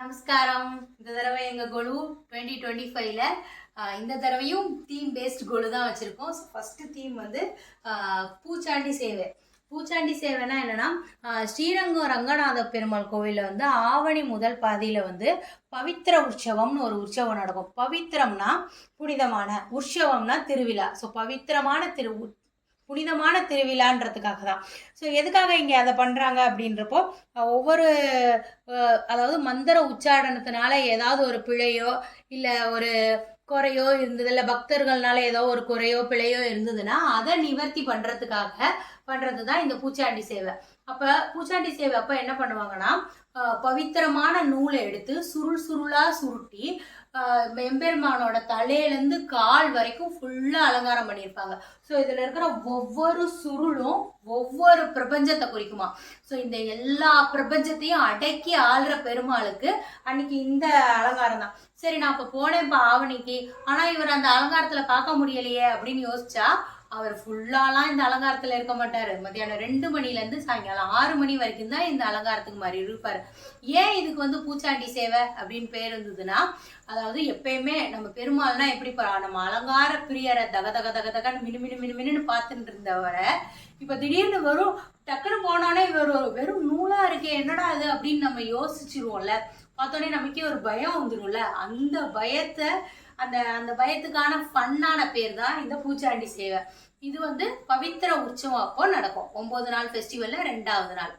நமஸ்காரம். இந்த தடவை எங்கள் கொலு 2025ல் இந்த தடவையும் தீம் பேஸ்ட் கொலு தான் வச்சுருக்கோம். ஸோ ஃபஸ்ட்டு தீம் வந்து பூச்சாண்டி சேவை. பூச்சாண்டி சேவைனா என்னென்னா, ஸ்ரீரங்கம் ரங்கநாத பெருமாள் கோவிலில் வந்து ஆவணி முதல் பாதியில் வந்து பவித்திர உற்சவம்னு ஒரு உற்சவம் நடக்கும். பவித்திரம்னா புனிதமான, உற்சவம்னா திருவிழா. ஸோ பவித்திரமான புனிதமான திருவிழான்றதுக்காக தான். ஸோ எதுக்காக இங்கே அதை பண்ணுறாங்க அப்படின்றப்போ, ஒவ்வொரு அதாவது மந்திர உச்சாரணத்தினால ஏதாவது ஒரு பிழையோ இல்லை ஒரு குறையோ இருந்தது, இல்லை பக்தர்கள்னால ஏதோ ஒரு குறையோ பிழையோ இருந்ததுன்னா அதை நிவர்த்தி பண்ணுறதுக்காக பண்ணுறது தான் இந்த பூச்சாண்டி சேவை. அப்போ பூச்சாண்டி சேவை அப்போ என்ன பண்ணுவாங்கன்னா, பவித்திரமான நூலை எடுத்து சுருளாக சுருட்டி எம்பெருமானோட தலையிலேருந்து கால் வரைக்கும் ஃபுல்லாக அலங்காரம் பண்ணியிருப்பாங்க. ஸோ இதில் இருக்கிற ஒவ்வொரு சுருளும் ஒவ்வொரு பிரபஞ்சத்தை குறிக்குமா. ஸோ இந்த எல்லா பிரபஞ்சத்தையும் அடக்கி ஆள்ற பெருமாளுக்கு அன்னைக்கு இந்த அலங்காரம் தான். சரி, நான் இப்போ போனேன்ப்பா ஆவணிக்கு, ஆனால் இவர் அந்த அலங்காரத்தில் பார்க்க முடியலையே அப்படின்னு யோசிச்சா, அவர் ஃபுல்லாலாம் இந்த அலங்காரத்தில் இருக்க மாட்டார். மத்தியானம் 2 மணிலேருந்து சாயங்காலம் 6 மணி வரைக்கும் தான் இந்த அலங்காரத்துக்கு மாதிரி இருப்பார். ஏன் இதுக்கு வந்து பூச்சாண்டி சேவை அப்படின்னு பேர் இருந்ததுன்னா, அதாவது எப்பயுமே நம்ம பெருமாள்னா எப்படி நம்ம அலங்கார பிரியரை தக தக தக தகன்னு மினு பார்த்துட்டு இருந்தவரை இப்போ திடீர்னு வரும், டக்குன்னு போனோன்னே இவர் வெறும் நூலாக இருக்கே என்னடா அது அப்படின்னு நம்ம யோசிச்சிருவோம்ல. பார்த்தோன்னே நமக்கே ஒரு பயம் வந்துடும்ல. அந்த பயத்தை அந்த பயத்துக்கான ஃபன்னான பேர் தான் இந்த பூச்சாண்டி சேவை. இது வந்து பவித்திர உற்சவம் அப்போ நடக்கும். 9 நாள் ஃபெஸ்டிவல்ல 2வது நாள்.